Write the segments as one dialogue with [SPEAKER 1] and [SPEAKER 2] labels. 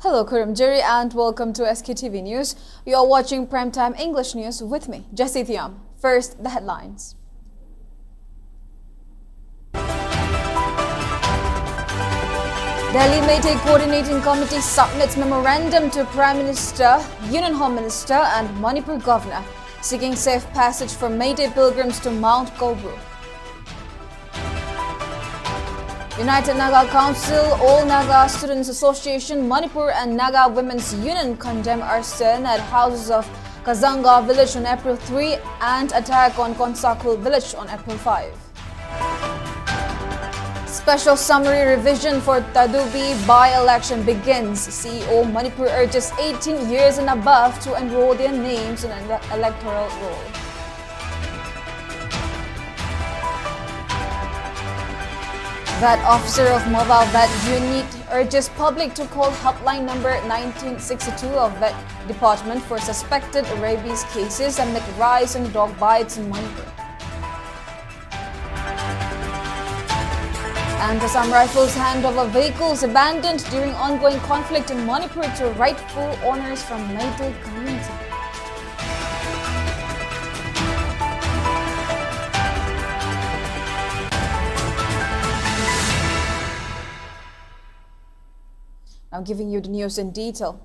[SPEAKER 1] Hello, Kurum Jerry, and welcome to SKTV News. You are watching Primetime English News with me, Jessie Thiam. First, the headlines. Delhi Meitei Coordinating Committee submits memorandum to Prime Minister, Union Home Minister and Manipur Governor, seeking safe passage for Meitei pilgrims to Mount Kobru. United Naga Council, All Naga Students Association, Manipur and Naga Women's Union condemn arson at houses of Kazanga village on April 3 and attack on Konsakul village on April 5. Special summary revision for Tadubi by-election begins. CEO Manipur urges 18 years and above to enroll their names in an electoral roll. VAT officer of Mobile VAT Unit urges public to call helpline number 1962 of VAT Department for suspected rabies cases amid rise in dog bites in Manipur. And Assam Rifles hand over vehicles abandoned during ongoing conflict in Manipur to rightful owners from Meitei community. Now giving you the news in detail.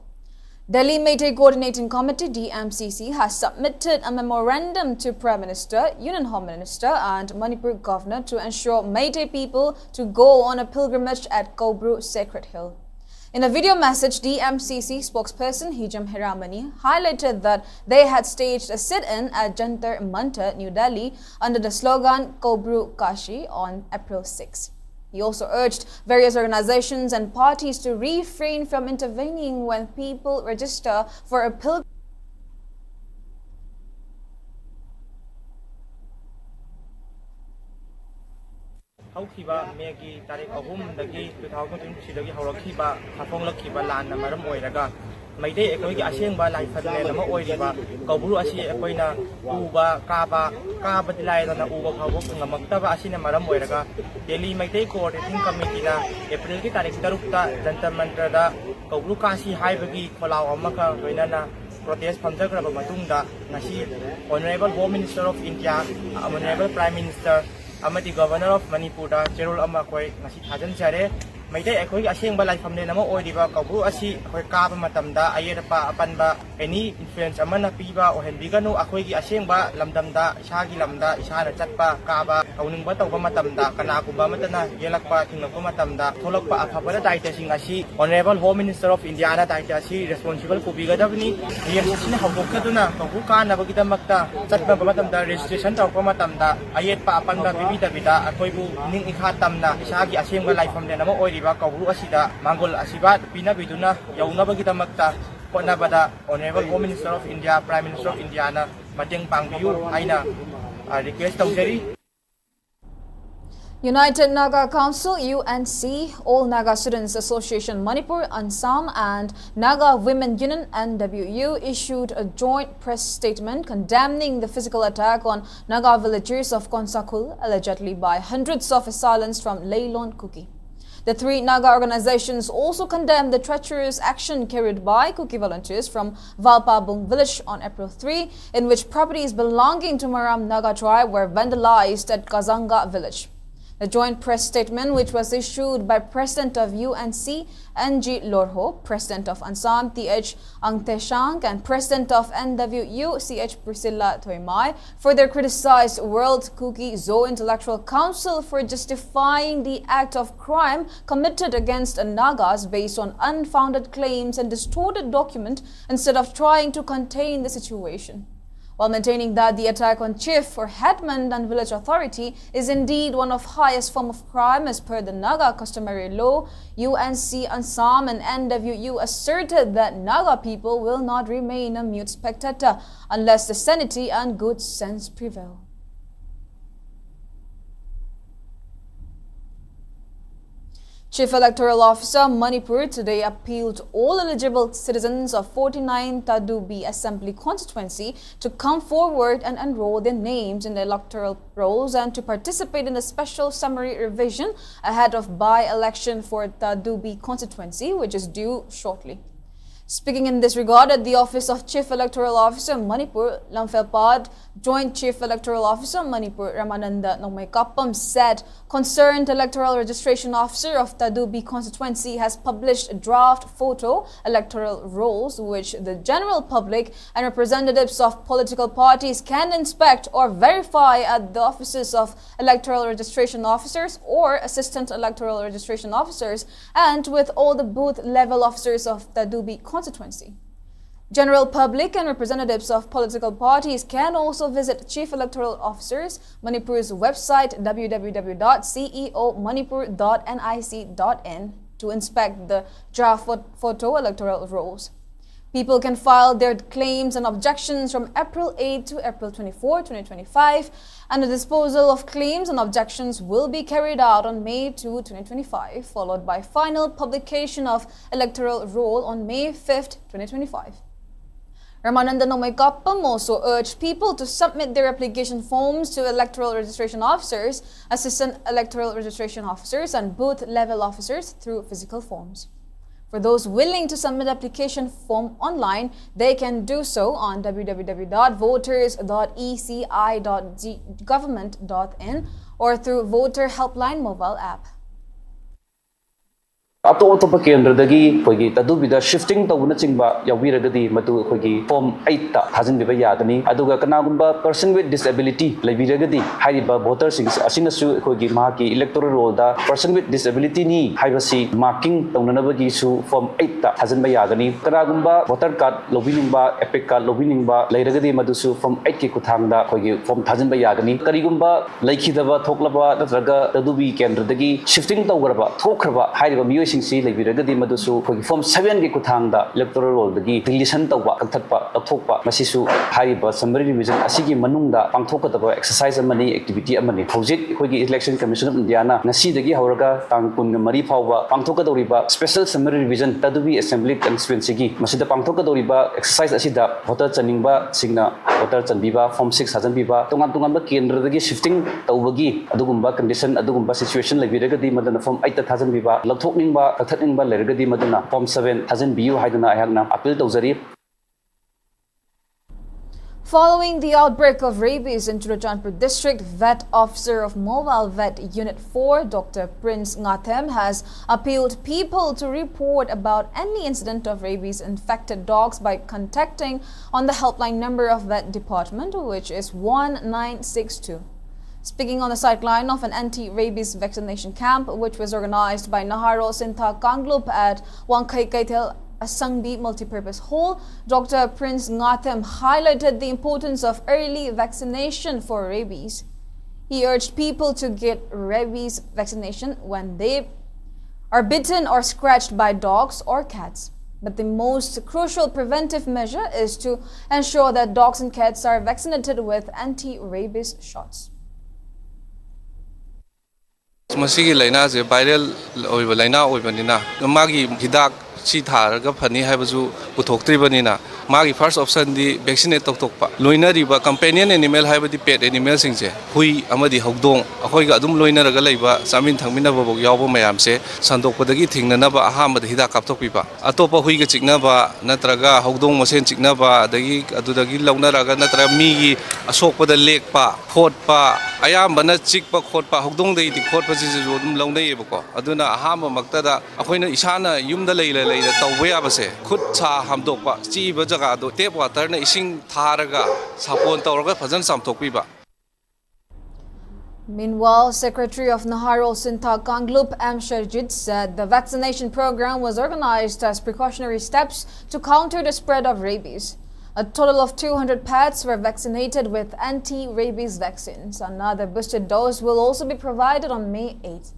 [SPEAKER 1] Delhi Meitei Coordinating Committee DMCC has submitted a memorandum to Prime Minister, Union Home Minister and Manipur Governor to ensure Meitei people to go on a pilgrimage at Kobru Sacred Hill. In a video message, DMCC spokesperson Hijam Hiramani highlighted that they had staged a sit-in at Jantar Mantar, New Delhi under the slogan Kobru Kashi on April 6. He also urged various organizations and parties to refrain from intervening when people register for a pilgrimage.
[SPEAKER 2] Haukiba Megi Tarik Ahum, the gate with Hauki Horokiba, Hafonglakiba land, Maram Oiraga. Meitei Ecoic Ashimba like Fadlema Oiriba, Kobru Ashi Equina, Uba, Kaba, Tilai on the Uba Hawok, Maktaba Ashina Maram Oiraga, Delhi Meitei Coordinating Committee, April Tarik Tarukta, Jantar Mantrada, Kobru Kashi Haibagi, Kola Omaka, Renana, protest from the Matunda, Nashi, Honorable Home Minister of India, Honorable Prime Minister, Amati Governor of Manipur, Gerald Amakoi, Nashi Hajan Sare. Meitei Ecoic Ashimba like from the Namo Oiriba, Kobru Ashi, Kaba Matamda, Ayapa, Apanba, any influence Amana Piba or Henbigano, Akoigi Ashimba, Lamdamda, Shagi Lamda, Ishana Chatpa, Kaba, owning Bata Matamda, Kanakuba Matana, Yelakpa, Matamda, Tolokpa, Apapa Daitashi Ashi, Honorable Home Minister of Indiana Daitashi, responsible for Biga Davini, Yasin Hokatuna, Kobuka, Navagita Makta, Chatpa Matamda, registration of Matamda, Ayapa Apanda, Bibita Vida, Akoibu, Ning Ikatamna, Shagi Ashimba like from the Namo Oiriba. Kobru Asida, Mangol Asibat, Pina Biduna, Yaunabagita Makta, Konabada, Honorable Home Minister of India, Prime Minister of Indiana, Mateng Pangbiu, Aina, request of Jerry.
[SPEAKER 1] United Naga Council, UNC, All Naga Students Association Manipur, Ansam and Naga Women Union NWU issued a joint press statement condemning the physical attack on Naga villagers of Konsakul, allegedly by hundreds of assailants from Leilon Kuki. The three Naga organizations also condemned the treacherous action carried by Kuki volunteers from Valpabung village on April 3, in which properties belonging to Maram Naga tribe were vandalized at Kazanga village. The joint press statement, which was issued by President of UNC, NG Lorho, President of Ansam, TH Angteshang, and President of NWU, CH Priscilla Thoimai, further criticized World Kuki Zo Intellectual Council for justifying the act of crime committed against Nagas based on unfounded claims and distorted document instead of trying to contain the situation, while maintaining that the attack on chief or headman and village authority is indeed one of highest form of crime as per the Naga customary law. UNC, Ansam and NWU asserted that Naga people will not remain a mute spectator unless the sanity and good sense prevail. Chief Electoral Officer Manipur today appealed all eligible citizens of 49 Tadubi Assembly constituency to come forward and enroll their names in the electoral rolls and to participate in the special summary revision ahead of by-election for Tadubi constituency, which is due shortly. Speaking in this regard at the Office of Chief Electoral Officer Manipur, Lamfelpad Joint Chief Electoral Officer Manipur Ramananda Nomaikapam said concerned Electoral Registration Officer of Tadubi constituency has published a draft photo electoral rolls which the general public and representatives of political parties can inspect or verify at the offices of Electoral Registration Officers or Assistant Electoral Registration Officers and with all the booth level officers of Tadubi constituency. General public and representatives of political parties can also visit Chief Electoral Officers Manipur's website www.ceomanipur.nic.in to inspect the draft photo electoral rolls. People can file their claims and objections from April 8 to April 24, 2025, and the disposal of claims and objections will be carried out on May 2, 2025, followed by final publication of electoral roll on May 5, 2025. Ramananda Nomaikapam also urged people to submit their application forms to Electoral Registration Officers, Assistant Electoral Registration Officers, and booth-level officers through physical forms. For those willing to submit application form online, they can do so on www.voters.eci.government.in or through Voter Helpline mobile app.
[SPEAKER 3] Atop Kendradagi, Kogi, Tadubida, shifting the Wunachingba, Yawiragadi, Matu, Kogi, Form 8, Hazin Vivayagani, Aduga Kanagumba, person with disability, Laviragadi, Haiba, voters, Asinasu, Kogi, Maki, electoral roll, the person with disability ni, Hivasi, marking Tonanabagi Su, Form 8, Hazin Bayagani, Kanagumba, voter card, Lovinimba, Epic card, Lovinimba, Lairagadi Madusu, Form 8 Kutanga, Kogi, Form Hazin Bayagani, Karigumba, Laikidava, Toklaba, Natraga, Tadubi, Kendradagi, shifting the Uraba, Tokraba, Haiba, Sinsi Laviragadi Madusu, Form 7 Kutanga, electoral roll, the deletion Tawa, Katapa, Topa, Masisu, Haiba, summary revision, Asigi Manunda, Pangtokataba, exercise and money, activity and money. Project Kogi Election Commission of Indiana, Nasi the Gihauraga, Tangpun, Mari Pawa, Pangtokadoriba, special summary revision, Tadubi Assembly constituency, Masida Pangtokadoriba, exercise Asida, Hotel Chanimba, Signa, Hotel Chanbiba, Form 6 Hazan Biba, Tongatungamba, Kendra, shifting Tawagi, Adugumba condition, Adugumba situation, Laviragadi, Madana Form 8 Hazan Biba, Latok Kathatingba Lergadi Maduna, Form 7 hasn't BU Haidana Ayagna, Appeal Tozari.
[SPEAKER 1] Following the outbreak of rabies in Churachandpur district, Vet Officer of Mobile Vet Unit 4, Dr. Prince Ngathem, has appealed people to report about any incident of rabies-infected dogs by contacting on the helpline number of Vet Department, which is 1962. Speaking on the sideline of an anti-rabies vaccination camp, which was organized by Naharo Sintha Kanglup at Wangkai Kaitel Asangbi Multipurpose Hall, Dr. Prince Ngathem highlighted the importance of early vaccination for rabies. He urged people to get rabies vaccination when they are bitten or scratched by dogs or cats. But the most crucial preventive measure is to ensure that dogs and cats are vaccinated with anti-rabies shots.
[SPEAKER 4] Masigi laina je viral oiba laina oibanina magi hidak si tharaga phani haibasu puthoktribanina magi first option di vaccinate tokpa loinariba companion animal haibadi pet animal singse hui amadi hogdong akhoiga adum loinaraga leiba samin thangmina babok yawba mayamse sandokpadagi thingnanaba ahamada hidak kaptokpiba atopa huiga chiknaba natraga hogdong masen chiknaba adagi adudagi launaraga natraga migi asokpada lekpa khotpa ayambana chikpa khotpa hogdong dei di khotpa jisu dum launayebako aduna ahama maktada akhoina isana yumda leila leila tawbe abase khut cha hamdokpa chiba jaga do tap water na ising tharaga sapon tawraga phajan samthokpiba.
[SPEAKER 1] Meanwhile, Secretary of Naharo Sintha Kanglup M. Sharjit said the vaccination program was organized as precautionary steps to counter the spread of rabies. A total of 200 pets were vaccinated with anti-rabies vaccines. Another boosted dose will also be provided on May 8.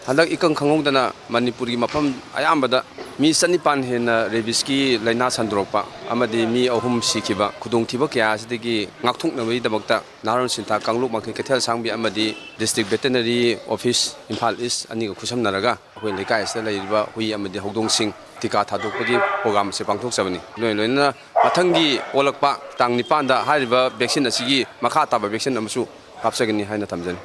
[SPEAKER 5] Handak ikang khangong dana Manipuri mapam ayambada mi sanipan hena Rabies ki laina sandropa amadi mi ahum sikiba khudong thiba kya asidagi ngakthuk nawi dabakta naron sinta kangluk makhe kethel sangbi amadi district veterinary office Imphal East ani khusam naraga hoi lekai sta laiba hui amadi hogdong sing tika thadokpagi program se pangthok sabani loina mathangi olakpa tang nipanda hariba vaccine asigi makha taba vaccine amsu kapsagani haina tamjani.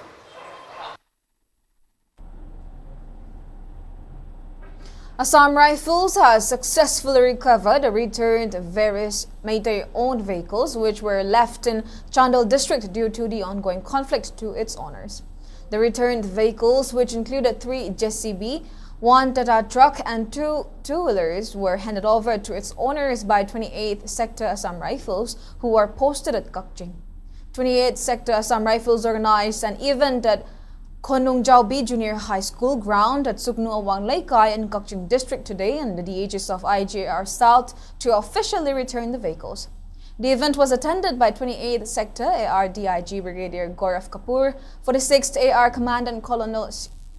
[SPEAKER 1] Assam Rifles has successfully recovered and returned various Meitei-owned vehicles which were left in Chandal district due to the ongoing conflict to its owners. The returned vehicles, which included 3 JCB, 1 Tata truck and 2 two-wheelers, were handed over to its owners by 28th Sector Assam Rifles, who are posted at Kakching. 28th Sector Assam Rifles organized an event at Konungjaobi Junior High School ground at Suknu Awang Laikai in Kakching district today under the aegis of IJR South to officially return the vehicles. The event was attended by 28th Sector AR DIG Brigadier Gaurav Kapoor, 46th AR Commandant Colonel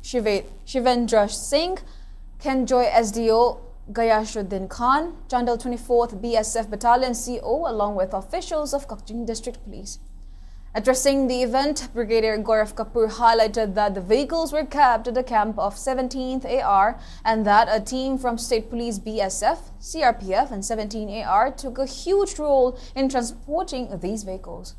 [SPEAKER 1] Shivendra Singh, Kenjoy SDO Gayashuddin Khan, Chandal 24th BSF Battalion CO, along with officials of Kakching District Police. Addressing the event, Brigadier Gaurav Kapoor highlighted that the vehicles were kept at the camp of 17th AR and that a team from State Police BSF, CRPF and 17 AR took a huge role in transporting these vehicles.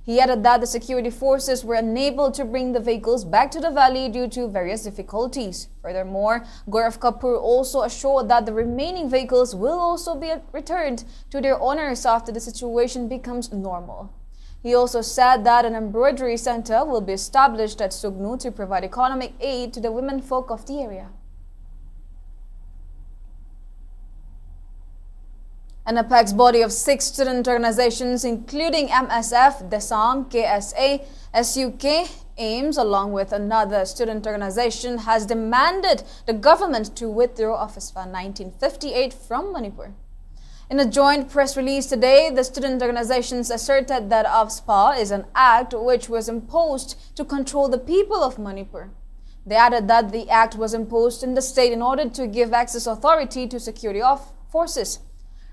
[SPEAKER 1] He added that the security forces were unable to bring the vehicles back to the valley due to various difficulties. Furthermore, Gaurav Kapoor also assured that the remaining vehicles will also be returned to their owners after the situation becomes normal. He also said that an embroidery center will be established at Sugnu to provide economic aid to the women folk of the area. An apex body of 6 student organizations, including MSF, DESAM, KSA, SUK, AIMS, along with another student organization, has demanded the government to withdraw AFSPA 1958 from Manipur. In a joint press release today, the student organizations asserted that AFSPA is an act which was imposed to control the people of Manipur. They added that the act was imposed in the state in order to give access authority to security forces.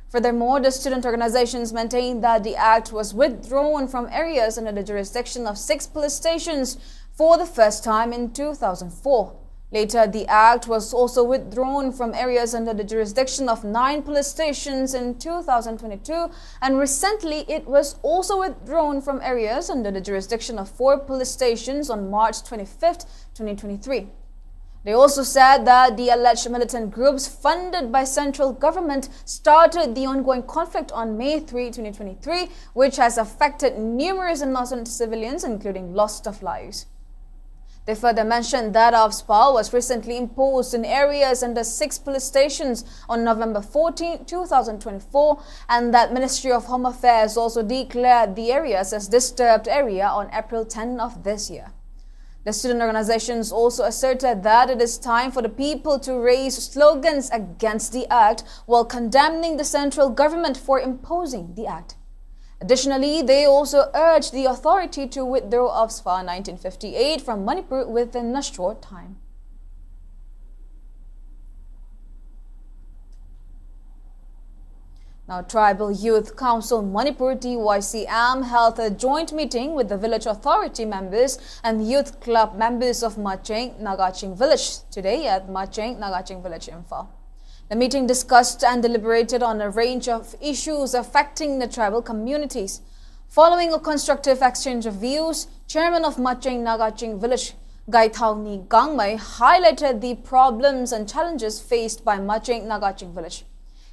[SPEAKER 1] Furthermore, the student organizations maintained that the act was withdrawn from areas under the jurisdiction of 6 police stations for the first time in 2004. Later, the act was also withdrawn from areas under the jurisdiction of 9 police stations in 2022, and recently it was also withdrawn from areas under the jurisdiction of 4 police stations on March 25, 2023. They also said that the alleged militant groups funded by central government started the ongoing conflict on May 3, 2023, which has affected numerous innocent civilians, including loss of lives. They further mentioned that AFSPA was recently imposed in areas under 6 police stations on November 14, 2024, and that Ministry of Home Affairs also declared the areas as disturbed area on April 10 of this year. The student organizations also asserted that it is time for the people to raise slogans against the act while condemning the central government for imposing the act. Additionally, they also urged the authority to withdraw AFSPA 1958 from Manipur within a short time. Now, Tribal Youth Council Manipur TYCM held a joint meeting with the village authority members and youth club members of Macheng Nagaching village today at Macheng Nagaching village, Imphal. The meeting discussed and deliberated on a range of issues affecting the tribal communities. Following a constructive exchange of views, Chairman of Macheng Nagaching village, Gaithawni Gangmai, highlighted the problems and challenges faced by Macheng Nagaching village.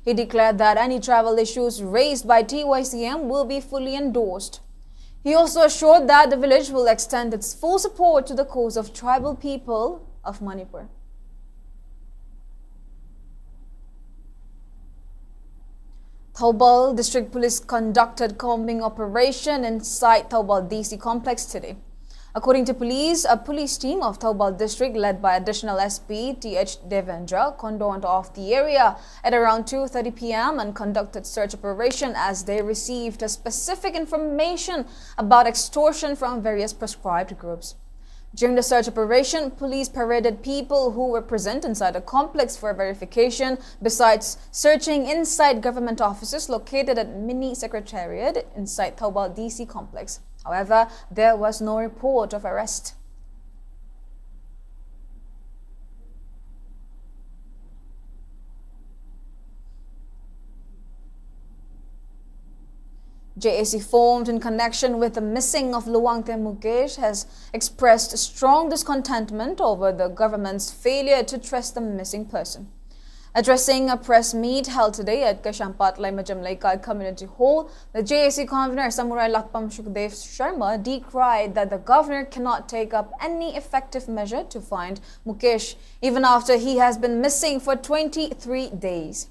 [SPEAKER 1] He declared that any tribal issues raised by TYCM will be fully endorsed. He also assured that the village will extend its full support to the cause of tribal people of Manipur. Thoubal District Police conducted combing operation inside Thoubal DC complex today. According to police, a police team of Thoubal District led by additional SP TH Devendra condoned off the area at around 2:30 p.m. and conducted search operation as they received specific information about extortion from various proscribed groups. During the search operation, police paraded people who were present inside the complex for verification, besides searching inside government offices located at Mini Secretariat inside Thoubal DC complex. However, there was no report of arrest. JESSY, formed in connection with the missing of Luwangte Mukesh, has expressed strong discontentment over the government's failure to trace the missing person. Addressing a press meet held today at Kashampatlaimajamlaika Community Hall, the JESSY convener Samurai Lakpam Shukdev Sharma decried that the governor cannot take up any effective measure to find Mukesh, even after he has been missing for 23 days.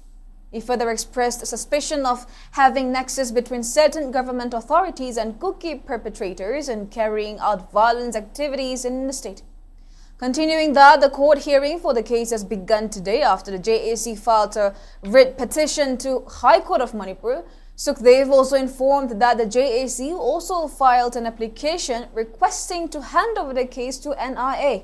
[SPEAKER 1] He further expressed suspicion of having nexus between certain government authorities and cookie perpetrators in carrying out violence activities in the state. Continuing that, the court hearing for the case has begun today after the JESSY filed a writ petition to High Court of Manipur. Sukhdev also informed that the JESSY also filed an application requesting to hand over the case to NIA.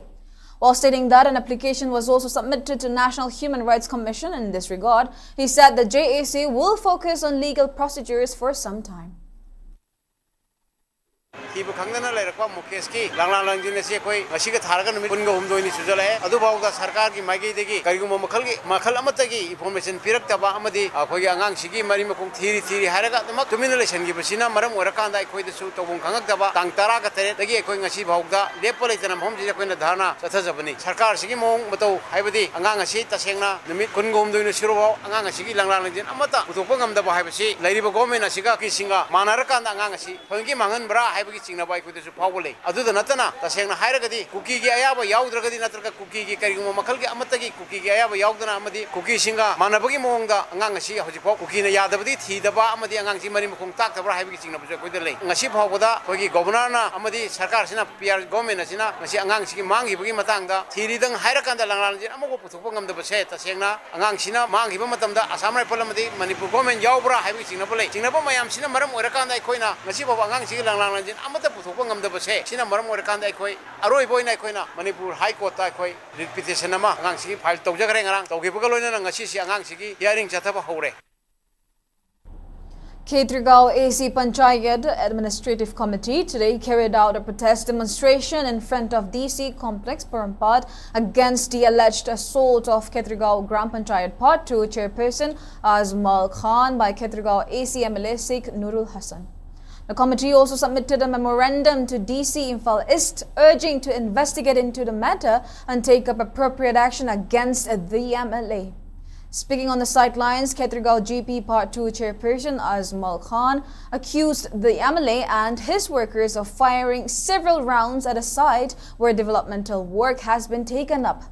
[SPEAKER 1] While stating that an application was also submitted to National Human Rights Commission in this regard, he said the JESSY will focus on legal procedures for some time.
[SPEAKER 6] Ibu Kangana Lerakwa Mukeski, Langlang Dinesi, Ashika Targan, Mungo Humdoni Suzale, Aduba Sarkar, Magi, Karimu Makalamati, information Pirakaba Amadi, Akoyangang, Shigi, Marimakung, Thiri, Haraga, the Matumilation, Gibusina, Maram, Warakanda, Koi Suit of Kangaba, Tangtaraga, the Koyangashi Hogda, Depolit and Home Dana, Satazabani, Sarkar, Sigimong, Mato, Habadi, Angangashi, Tasena, the Kungum doing Shiro, Angangashiki, Langlang, Amata, Utopangam the Bahabashi, Lady Bogomen, Ashigaki Singa, Manarakan, Angangashi, Pangimangan Bra, Singabai with the Powley. Adu the Natana, the Sena Hiragadi, Cookie Ayaba, Yaudragadi Natraka, Cookie, Karimu Makalki, Amataki, Cookie Ayaba, Yaudana Amadi, Cookie Singa, Manabagi Monga, Angangashi, Hojipo, Cookie Yadabadi, Hidaba, Amadi, Angansi Marimukung, Taka, Having with the lake. Naship Hogoda, Kogi Governor, Amadi, Sarkarsina, Pierre Gomenasina, Masi Angansi Mangi, Bugimatanga, Tiridang, Hirakanda, Langan, Amokupungam the Baseta, Sena, Angangsina, Mangi Matamda, Asamai Palamadi, Manipur Gomen, Yaubra, having Singapore, Singapore, Mayam, Sinamaram, Urakanda, Koina, Nasiba, Angansi, Langan, Amata Putopangam the Base, Sinamaram, Urakanda, Koi, Aroi Boina, Koina, Manipur, High Court, Koi, Repetitionama, Angansi, Pile Tojagarang, Tokipukalona, and Ngasisi, Angansiki, hearing Chatapa Hore.
[SPEAKER 1] Kshetrigao AC Panchayat Administrative Committee today carried out a protest demonstration in front of DC Complex, Parampad, against the alleged assault of Kshetrigao Gram Panchayat Part 2 Chairperson Azmal Khan by Kshetrigao AC MLA Sheikh Nurul Hassan. The committee also submitted a memorandum to DC Imphal East urging to investigate into the matter and take up appropriate action against the MLA. Speaking on the sidelines, Kshetrigao GP Part 2 Chairperson Azmal Khan accused the MLA and his workers of firing several rounds at a site where developmental work has been taken up.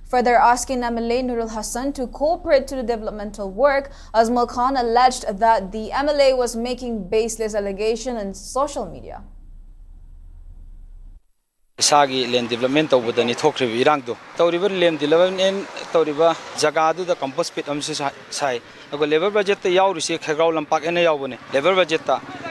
[SPEAKER 1] Further asking MLA Nurul Hassan to cooperate to the developmental work, Azmal Khan alleged that the MLA was making baseless allegations on social media.
[SPEAKER 7] Sagi land development of the Nitokri Irangdo. Tauriver land development Tauriva Zagadu the compost pit sai. A level budget the Yaw receive Kagao and Park and Yawone. Level budget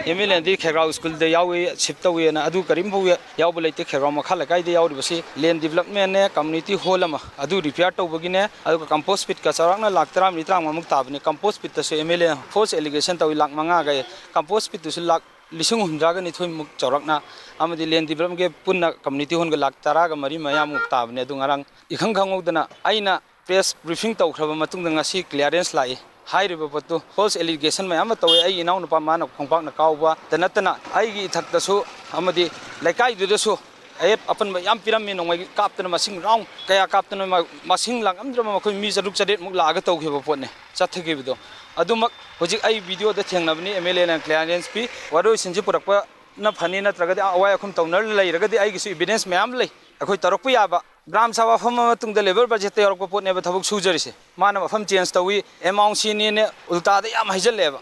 [SPEAKER 7] Emil and the Kagao school the Yawi, Chiptawi and Adu Karimbo Yawbulate Karama Kalakai the Yawsi, land development community holama, Adu Ripiato Bugine, Adu compost pit Kasarana, Lactram, Litram Muktabne, compost pit the Emil false allegation to Lak Manga, compost pit to Lak. Lisung Dragon it will Chorakna, Amadi Land Development Puna community on Galak Taraga Marie Mayamukta, Nedungarang, Ikangamodana, Aina, press briefing to Kravamatungasi clearance lie, high river to false allegation Mayamato, I know Paman of Compact Kawa, the Natana, I tak the so, Amadi, like I do the so. I upon my Yampiram on my captain Masing round, Kaya captain of my Masing Lang, Amdram, Misa looks at it Mulagato Hipopone, Satakivido. Adumak, which I video the Tianavni, MLA and Clarence P. What is in Jipurapa, Napanina Tragada, away from Toner, Lagadi, I give evidence, Mamley, a quite Taropiaba, Gram Sava from the level budget, they are put never to Sujeris, Man of Famchi and Stowy, among Sinin, Ulta, the Yamahil level.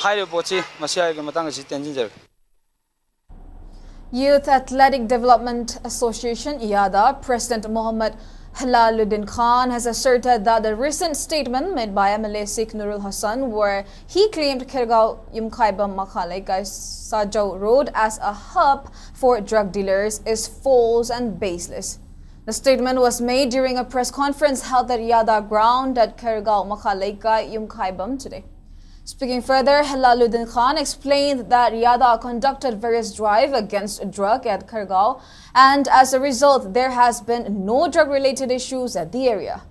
[SPEAKER 7] High Bochi, Masia Matangas Tenginger.
[SPEAKER 1] Youth Athletic Development Association, IADA, President Mohammed Halaluddin Khan has asserted that the recent statement made by MLA Sikh Nurul Hassan, where he claimed Kshetrigao Yumkhaiba Makhalaikai Sajau Road as a hub for drug dealers, is false and baseless. The statement was made during a press conference held at Yada Ground at Kshetrigao Makhalaikai Yumkhaibam today. Speaking further, Halaluddin Khan explained that Yada conducted various drives against drug at Kshetrigao, and as a result, there has been no drug-related issues at the area.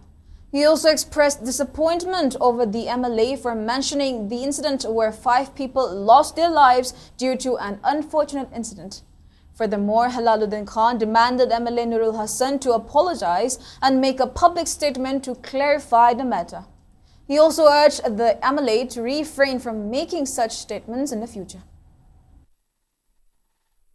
[SPEAKER 1] He also expressed disappointment over the MLA for mentioning the incident where 5 people lost their lives due to an unfortunate incident. Furthermore, Halaluddin Khan demanded MLA Nurul Hassan to apologize and make a public statement to clarify the matter. He also urged the MLA to refrain from making such statements in the future.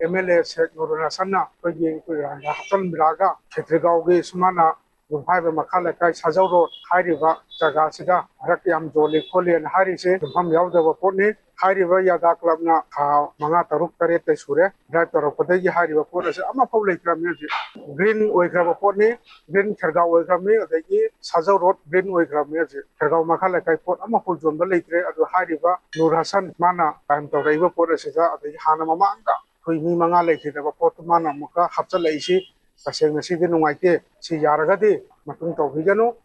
[SPEAKER 8] MLA Sheikh Nurul Hassan na pagi Hassan Braga Kshetrigao ge sumana Yumkhaiba Makhalaikai Sajau Road hairiba jaga sida rakyam joli kholi an hari se dumham yaudaba potni hairiba Yada club na kha manga taruk tare te sure drive tarok padagi hairiba pot ase ama phau leikram ne green oikraba potni green Kshetrigao oikram ne adagi Sajau Road green oikram ne Kshetrigao Makhalaikai pot ama phau jon ba leikre adu hairiba Nur Hassan mana time to raiba pot ase da adagi hana mama anga koi mi manga leikre ba pot mana muka hapcha leisi kaseng nasi di nungaite si yaragadi matung tawhigano.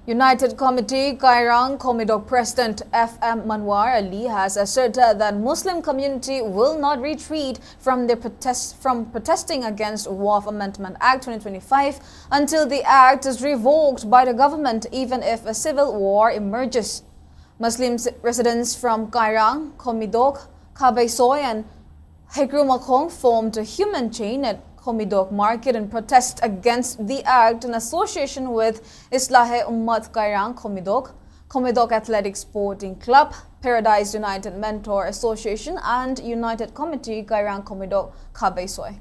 [SPEAKER 1] United Committee Kairang Komidok President FM Manwar Ali has asserted that Muslim community will not retreat from their protesting against Waqf Amendment Act 2025 until the act is revoked by the government, even if a civil war emerges. Muslim residents from Kairang, Komidok, Kabaisoy and Hekrumakong formed a human chain at Komidok Market in protest against the act in association with Islahe Ummat Kairang Komidok, Komidok Athletic Sporting Club, Paradise United Mentor Association and United Committee Kairang Komidok Kabaisoy.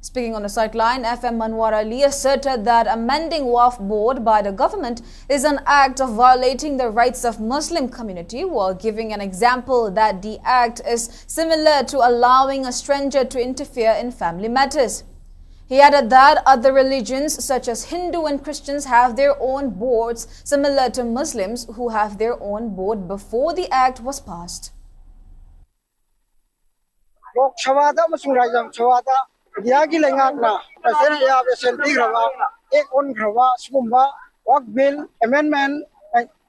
[SPEAKER 1] Speaking on the sideline, FM Manwar Ali asserted that amending Waqf board by the government is an act of violating the rights of Muslim community, while giving an example that the act is similar to allowing a stranger to interfere in family matters. He added that other religions such as Hindu and Christians have their own boards similar to Muslims who have their own board before the act was passed.
[SPEAKER 9] Yagi Langana, President Yabesan Tigrava, on Grava, Sumba, Waqf Bill, Amendment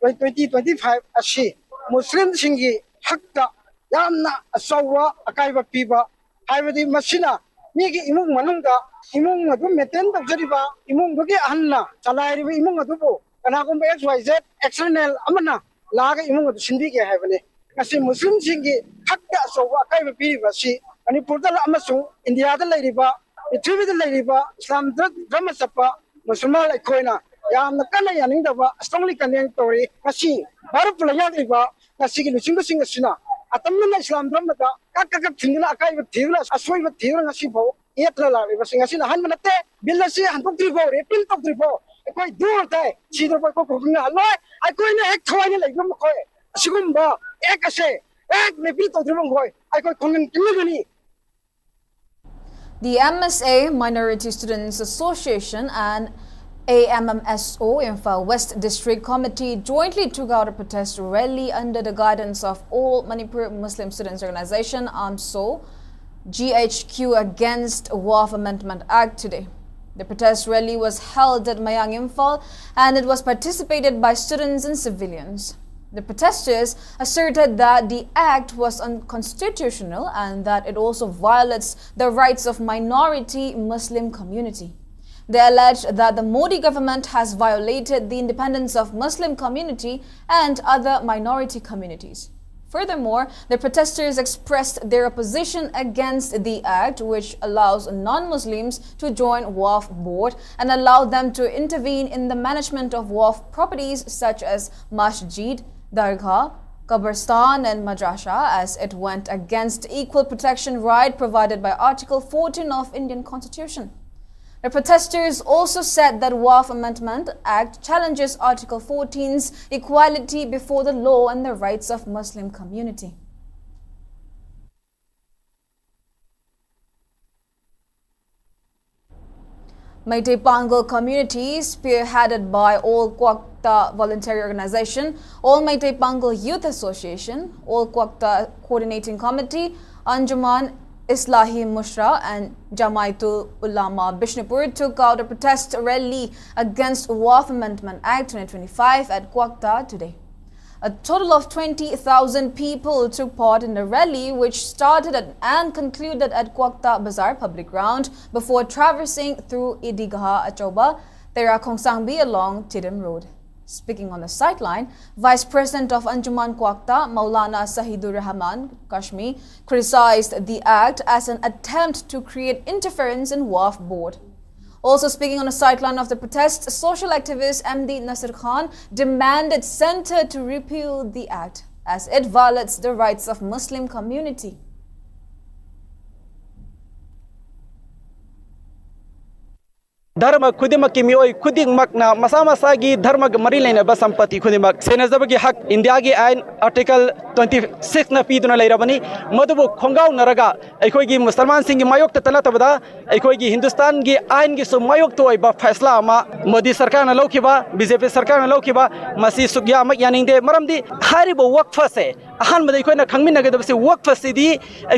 [SPEAKER 9] 2025 Ashi, Muslim Singi, Hakta, Yamna, Asawa, Akaiva Piba, Ivadi Machina, Niki Imung Manunga, Imung Madu Meten of Jeriba, Imung Bugi Anna, Salari Imung Adubo, and Agum XYZ, external Amana, Laga Imung Sindiki Heavily. As a Muslim Singi, Hakta, Asawa, Akaiva Piba, she. Manipur Amasung, India the Ladyba, the Trevi the Ladyba, Islam Dramasapa, Musulman like Koina, Yam the Kana Yanindava, strongly condemnatory, Nasi, Barapulayandiba, Nasi, Lucinga Sina, Atamana Islam Dramata, Kakak Tingla, Akai with Tila, Asway with Tila Nasibo, Yetla, Rivasing Asina Hanmanate, Billasi and Pukribo, a pin of Tribo, a quite do day, Chidra Cooking a lot, I go in a heck toilet like Numakoy, Sugumba, Ekase, Egg, maybe to Trimongoy, I got Kongan.
[SPEAKER 1] The MSA Minority Students Association and AMMSO Imphal West District Committee jointly took out a protest rally under the guidance of All Manipur Muslim Students Organization AMSO GHQ against Waqf Amendment Act today. The protest rally was held at Mayang Imphal and it was participated by students and civilians. The protesters asserted that the act was unconstitutional and that it also violates the rights of minority Muslim community. They alleged that the Modi government has violated the independence of Muslim community and other minority communities. Furthermore, the protesters expressed their opposition against the act, which allows non-Muslims to join Waqf board and allow them to intervene in the management of Waqf properties such as masjid, dargah, qabristan and madrasa, as it went against equal protection right provided by Article 14 of Indian Constitution. The protesters also said that Waqf Amendment Act challenges Article 14's equality before the law and the rights of Muslim community. Meitei Pangal community, spearheaded by All Kwakta Voluntary Organization, All Meitei Pangal Youth Association, All Kwakta Coordinating Committee, Anjuman Islahi Mushra and Jamaitul Ulama Bishnupur took out a protest rally against Waqf Amendment Act 2025 at Kwakta today. A total of 20,000 people took part in the rally, which started and concluded at Kwakta Bazaar public ground before traversing through Idigha Achoba, Tera Khongsangbi along Tidam Road. Speaking on the sideline, Vice President of Anjuman Kwakta, Maulana Sahidur Rahman Kashmi, criticized the act as an attempt to create interference in Waqf board. Also speaking on the sideline of the protest, social activist MD Nasir Khan demanded Centre to repeal the act as it violates the rights of Muslim community.
[SPEAKER 10] धर्म खुदिमक की मियोई खुदिमकना मसा मसागी धर्म मरी लेनबा संपत्ति खुदिमक सेनजबगी हक India की आइन article 26 न पीदुना लेरबनी मदुबु खोंगाव नरगा अखोगी मुसलमान सिंह मायोक तनतबदा अखोगी हिंदुस्तान की आइन की सुमायोक तो बा फैसला अमा मोदी सरकार न लौखिबा बीजेपी सरकार न लौखिबा मसी सुग्या अमक यानिंगदे मरमदी हारिबो वक्फ से अहन मदे अखोना खंगमिनगदबसे वक्फ सिदी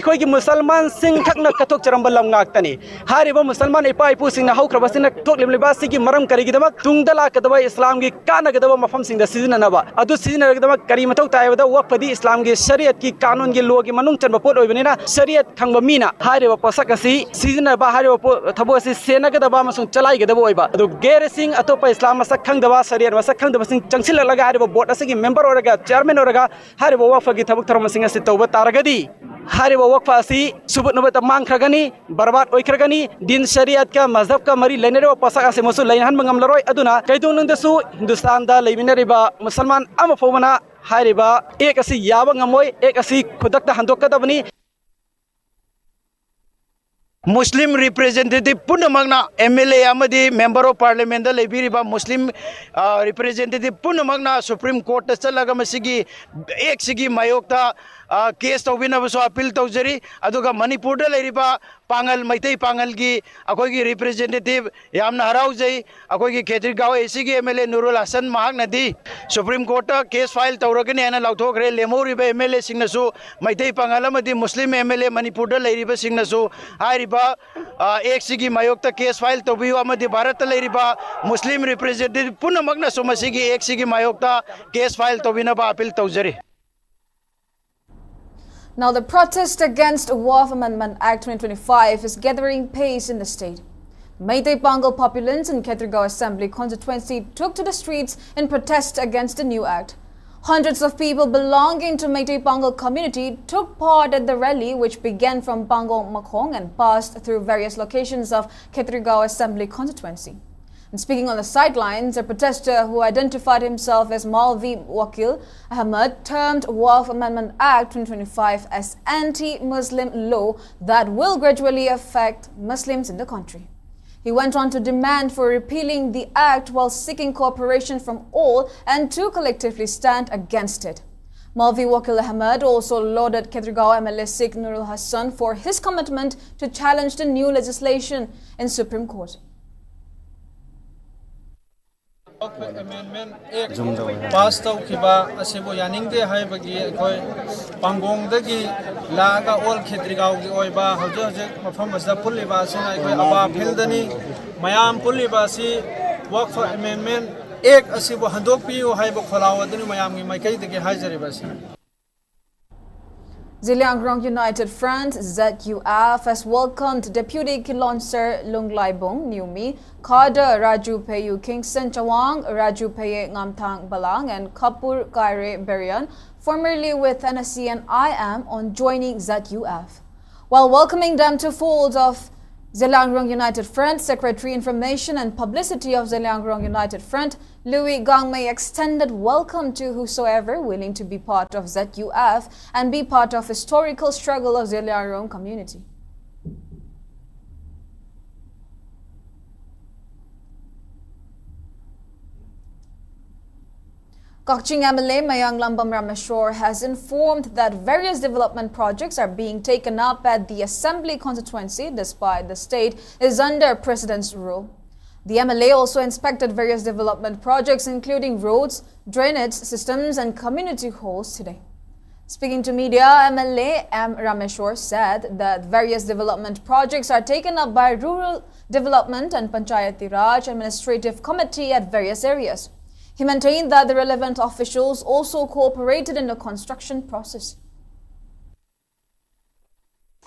[SPEAKER 10] अखोगी मुसलमान सिंह खकना कथोक चरम बलम गाक्तनी हारिबो मुसलमान इपा इपु सिंह न हौख्रबसिन थोक्लिबलिबासी की मरम करिगिदमक तुंगदला कदबा इस्लाम की कानगदबा मफम सिंह द सिजननबा अदु सिजनरगदमक करी मथौ तायबदा वक्फदी इस्लाम की शरीयत की कानून की लॉ की मनुंग चनबा पोट ओइबनिना शरीयत खंगबा मीना हारिबा पोसक असि सिजनबा हारिबा थबो असि सेनगदबा मसुं चलाइगदबा ओइबा अदु गेर सिंह अतोपा इस्लाम मसक खंगदबा शरीयत मसक खंगदबा सिंह चंगसिललगा हारिबा बोर्ड असि की मेंबर ओरगा चेयरमैन ओरगा हारिबा वक्फ की थबक थरम सिंह असि तौबा तारगदी हारिबा वक्फ असि सुबुत मांगख्रगनी बर्बाद ओइख्रगनी दिन शरीयत का मजहब का मरी लेनेरो पोसक असि मसु लैनहन मंगमलरोय अदुना कैदुनंगदसु हिंदुस्तान दा लेबिनरिबा मुसलमान अमा फोमना हारिबा एक असि याबा ngамोय एक असि खुदकता हंदोकदबनी
[SPEAKER 11] Muslim representative punamagna MLA amadi member of parliament da lebiriba Muslim representative punamagna Supreme Court ta chalaga masigi ek sigi mayokta case tawbina so appeal tawjari aduga Manipur da leriba pangal Meitei pangal gi akoigi representative yamna haraujai akoigi Kshetrigao SG MLA Nurul Hasan mahak nadi Supreme Court ta case file tawragani ana lauthokre lemoriba MLA singnasu Meitei pangal amadi Muslim MLA Manipur da leriba singnasu एक सिगी मायोक्ता case file तो भी अमदी भारत लेरिबा मुस्लिम representative पुनमगना सोमसिगी एक सिगी मायोक्ता case file तो भी नबा appeal तौजरी.
[SPEAKER 1] Now the protest against Waqf Amendment Act 2025 is gathering pace in the state. Meitei Pangal populace in Kshetrigao Assembly constituency took to the streets in protest against the new act. Hundreds of people belonging to Meitei Pangal community took part at the rally, which began from Pangal Makhong and passed through various locations of Kshetrigao Assembly constituency. And speaking on the sidelines, a protester who identified himself as Maulvi Wakil Ahmed termed Waqf Amendment Act 2025 as anti-Muslim law that will gradually affect Muslims in the country. He went on to demand for repealing the act while seeking cooperation from all and to collectively stand against it. Maulvi Wakil Ahmed also lauded Kshetrigao MLA Sheikh Nurul Hassan for his commitment to challenge the new legislation in Supreme Court.
[SPEAKER 7] Amendment Act passed out kiba asibo yaningde haibagi koi pangongdagi laga all Kshetrigao gi oiba hoje mafam asda puliba sina koi aba phildani mayam puliba si Waqf Amendment Act asibo handok piu haibo kholawadani mayam gi maikai degi haijariba si.
[SPEAKER 1] Zeliangrong United Front ZUF has welcomed Deputy Kilonser Lunglai Bung Newmi, Kader Raju Peyu Kingston Chawang, Raju Peye Ngamtang Balang and Kapur Kaire Berian, formerly with NSC and IAM, on joining ZUF. While welcoming them to fold of Zeliangrong United Front, Secretary Information and Publicity of Zeliangrong United Front, Louis Gangmei extended welcome to whosoever willing to be part of ZUF and be part of historical struggle of Zeliangrong community. Kakching MLA Mayang Lambam Rameshwar has informed that various development projects are being taken up at the Assembly constituency despite the state is under President's rule. The MLA also inspected various development projects including roads, drainage systems and community halls today. Speaking to media, MLA M. Rameshwar said that various development projects are taken up by Rural Development and Panchayati Raj Administrative Committee at various areas. He maintained that the relevant officials also cooperated in the construction process.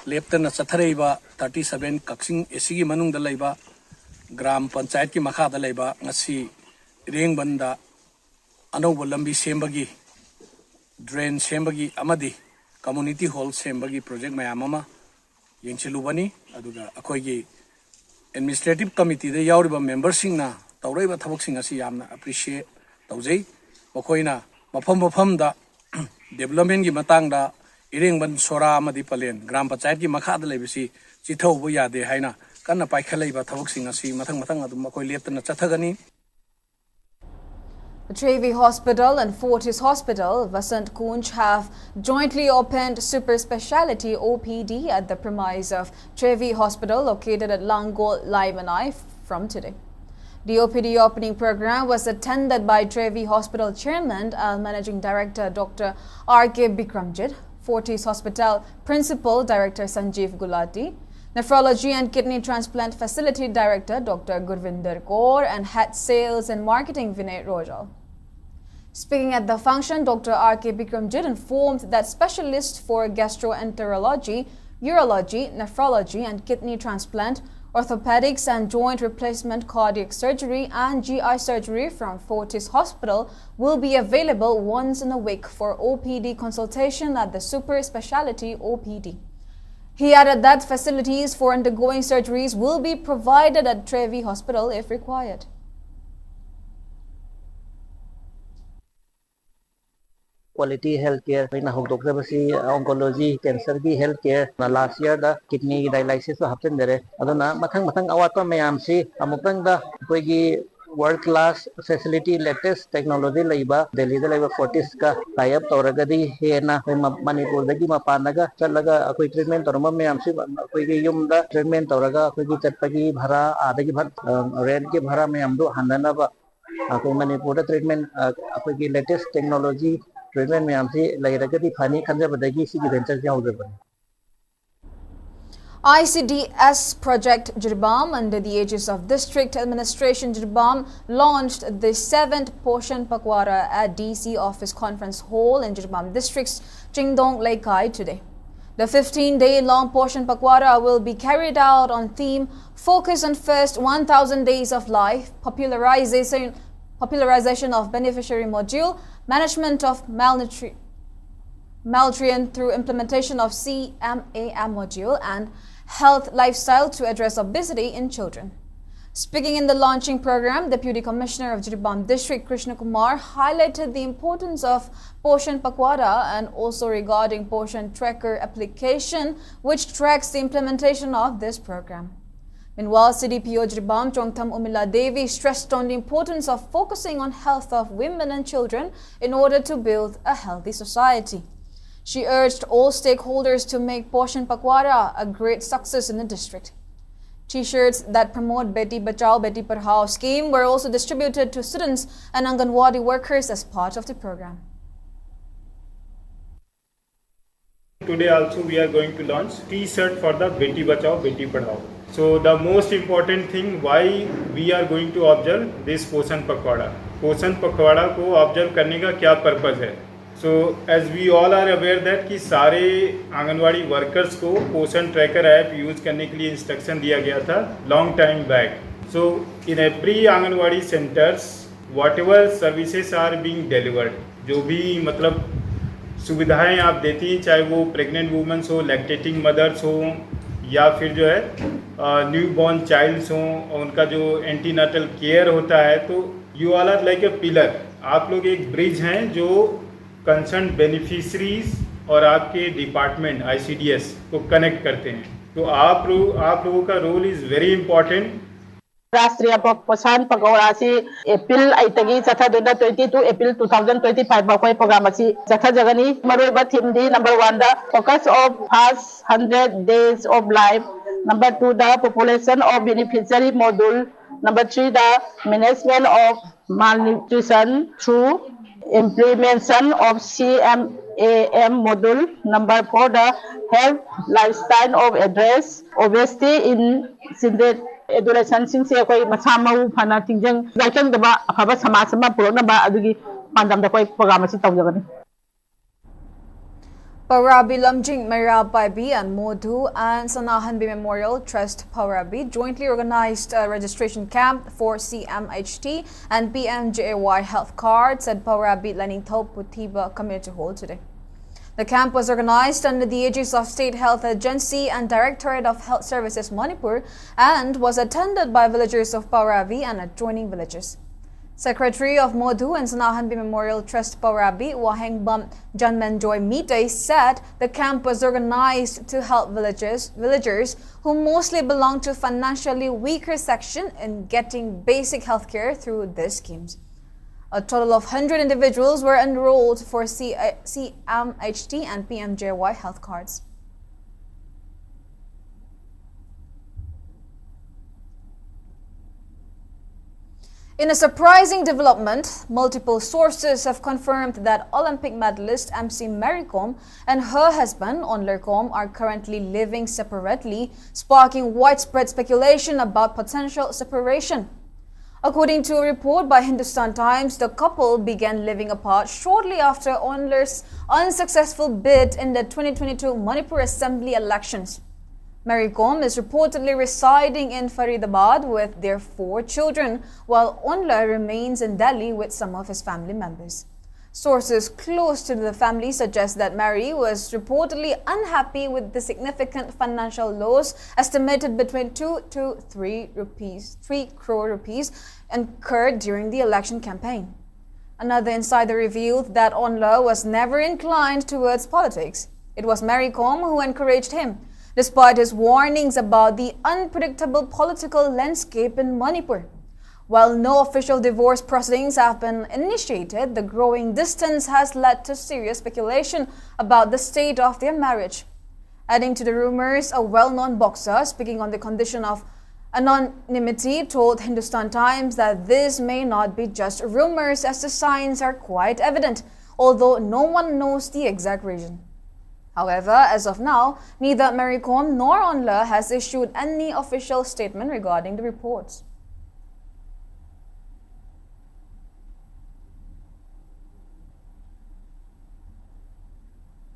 [SPEAKER 12] Leptana Sathareba 37 Kakching Esigi Manung the Leba Gram Panchayat ki Makha the Leba Nasi Ring Banda Anobo Lambi Sembagi Drain Sembagi Amadi Community Hall Sembagi Project Mayamama Yengchilubani Aduga Akoigi Administrative Committee the Yauriba members na Taureba Taboxing Asi Yamna appreciate Tauzei Mokoina Mapam da development gi matang da Iring ban sora amadi palen gram panchayat ki makha da lebisi chithau bu yade haina kanna paikhalai ba thabuk sing asi mathang adum makoi leptana chathagani.
[SPEAKER 1] The Trevi Hospital and Fortis Hospital, Vasant Kunj, have jointly opened super speciality OPD at the premise of Trevi Hospital located at Langol, Laimanai from today. The OPD opening program was attended by Trevi Hospital Chairman and Managing Director Dr. R.K. Bikramjit, Fortis Hospital Principal Director Sanjeev Gulati, Nephrology and Kidney Transplant Facility Director Dr. Gurvinder Kaur and Head Sales and Marketing Vinay Rojal. Speaking at the function, Dr. R.K. Bikramjit informed that specialists for gastroenterology, urology, nephrology and kidney transplant, orthopedics and joint replacement, cardiac surgery and GI surgery from Fortis Hospital will be available once in a week for OPD consultation at the super speciality OPD. He added that facilities for undergoing surgeries will be provided at Trevi Hospital if required.
[SPEAKER 13] Quality healthcare na hokdokra basi oncology cancer gi healthcare na last year da kidney dialysis so happen dere aduna mathang awatpa mayam si amukang da koi gi world class facility latest technology laiba Delhi da laiba Fortis ka tie up toragadi he na Manipur da gi mapanaga chalaga koi treatment torma mayam si koi gi yum da treatment toraga koi gi chatpagi bhara adagi bhar rent ki bhara mayam do handana ba koi Manipur da treatment koi gi latest technology treatment mayamsi lairagadi phani khanjabadagi sigi venture yaudabani.
[SPEAKER 1] ICDS Project Jirbam under the aegis of District Administration Jirbam launched the 7th Poshan Pakhwada at DC Office Conference Hall in Jirbam District's Chingdong Laikai today. The 15-day-long Poshan Pakhwada will be carried out on theme Focus on First 1,000 Days of Life, popularization of beneficiary module, management of malnutrition through implementation of CMAM module, and health lifestyle to address obesity in children. Speaking in the launching program, Deputy Commissioner of Jirbam District Krishna Kumar highlighted the importance of Poshan Pakhwada and also regarding Poshan Tracker application, which tracks the implementation of this program. Meanwhile, CDPO Jirbam Chongtham Umila Devi stressed on the importance of focusing on health of women and children in order to build a healthy society. She urged all stakeholders to make Poshan Pakhwada a great success in the district. T-shirts that promote Beti Bachao Beti Padhao scheme were also distributed to students and Anganwadi workers as part of the program.
[SPEAKER 14] Today also we are going to launch T-shirt for the Beti Bachao Beti Padhao. So the most important thing why we are going to observe this Poshan Pakhwada. Poshan Pakhwada को observe करने का क्या purpose है? So as we all are aware that कि सारे anganwadi workers को Poshan Tracker app use करने के लिए instruction दिया गया था long time back. So in every anganwadi centers whatever services are being delivered, जो भी मतलब सुविधाएं आप देती हैं, चाहे वो प्रेग्नेंट वुमेन्स हो, लैक्टेटिंग मदर्स हो या फिर जो है न्यू बॉर्न चाइल्ड्स हों, उनका जो एंटीनाटल केयर होता है, तो you all are like a pillar. आप लोग एक ब्रिज हैं जो कंसर्न बेनिफिशरीज और आपके डिपार्टमेंट ICDS को कनेक्ट करते हैं. तो आप लोगों का रोल इज़ वेरी इंपॉर्टेंट.
[SPEAKER 15] राष्ट्रीय पोषण पखवाड़ा से अप्रैल 8 चथादुना 22 अप्रैल 2025 बखोई प्रोग्राम असी चथाजगनी मरोइबा थीम दी नंबर 1 दा focus of first 100 days of life, number 2 दा population of beneficiary module, Number 3, the management of malnutrition through implementation of CMAM module. Number 4, the health lifestyle of address obesity in adolescents. Since koi masama phana tingjang jaikang daba afaba samasama purona ba adugi pandam da koi program si tawjagani.
[SPEAKER 1] Parabi Lamjing Merabai and Modhu and Sanahanbi Memorial Trust Parabi jointly organized a registration camp for CMHT and PMJAY health cards at Parabi Leningthau Putiba Community Hall today. The camp was organized under the aegis of State Health Agency and Directorate of Health Services Manipur and was attended by villagers of Parabi and adjoining villages. Secretary of Modhu and Sanahanbi Memorial Trust Parabi, Wahengbam Janmanjoy Meitei, said the camp was organized to help villagers who mostly belong to financially weaker section in getting basic health care through these schemes. A total of 100 individuals were enrolled for CMHT and PMJY health cards. In a surprising development, multiple sources have confirmed that Olympic medalist MC Mary Kom and her husband Onler Kom are currently living separately, sparking widespread speculation about potential separation. According to a report by Hindustan Times, the couple began living apart shortly after Onler's unsuccessful bid in the 2022 Manipur Assembly elections. Mary Kom is reportedly residing in Faridabad with their 4 children, while Onla remains in Delhi with some of his family members. Sources close to the family suggest that Mary was reportedly unhappy with the significant financial loss estimated between 2 to 3 crore rupees incurred during the election campaign. Another insider revealed that Onla was never inclined towards politics. It was Mary Kom who encouraged him, despite his warnings about the unpredictable political landscape in Manipur. While no official divorce proceedings have been initiated, the growing distance has led to serious speculation about the state of their marriage. Adding to the rumors, a well-known boxer, speaking on the condition of anonymity, told Hindustan Times that this may not be just rumors as the signs are quite evident, although no one knows the exact reason. However, as of now, neither Mary Kom nor Onla has issued any official statement regarding the reports.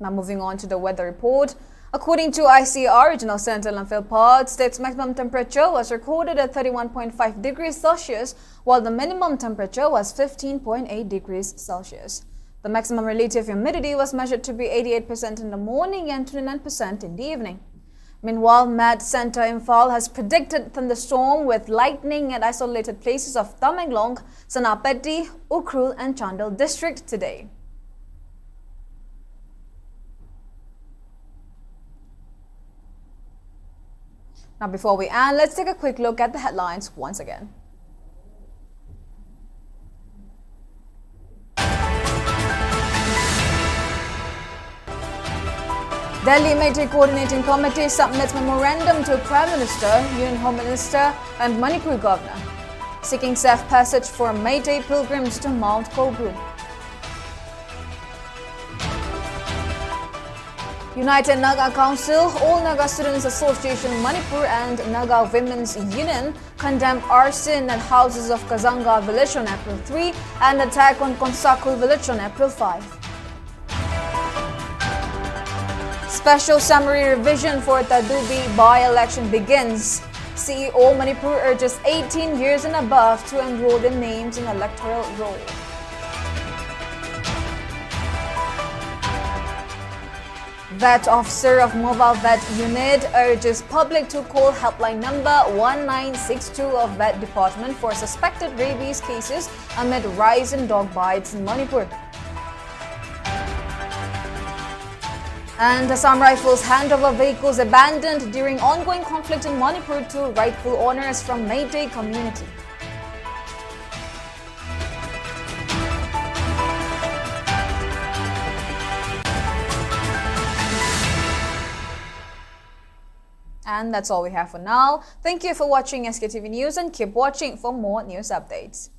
[SPEAKER 1] Now moving on to the weather report. According to ICR Regional Center Imphal, state's maximum temperature was recorded at 31.5 degrees Celsius, while the minimum temperature was 15.8 degrees Celsius. The maximum relative humidity was measured to be 88% in the morning and 29% in the evening. Meanwhile, Met Center Imphal has predicted thunderstorm with lightning at isolated places of Zeliangrong, Sanapeti, Ukhrul and Chandel district today. Now before we end, let's take a quick look at the headlines once again. Delhi Meitei Coordinating Committee submits memorandum to Prime Minister, Union Home Minister and Manipur Governor, seeking safe passage for Meitei pilgrims to Mount Kobru. United Naga Council, All Naga Students Association Manipur and Naga Women's Union condemned arson at houses of Kazanga village on April 3 and attack on Konsakul village on April 5. Special summary revision for Tadubi by-election begins. CEO Manipur urges 18 years and above to enroll their names in electoral roll. Vet officer of Mobile Vet Unit urges public to call helpline number 1962 of Vet Department for suspected rabies cases amid rise in dog bites in Manipur. And Assam Rifles hand over vehicles abandoned during ongoing conflict in Manipur to rightful owners from Meitei community. And that's all we have for now. Thank you for watching SKTV News and keep watching for more news updates.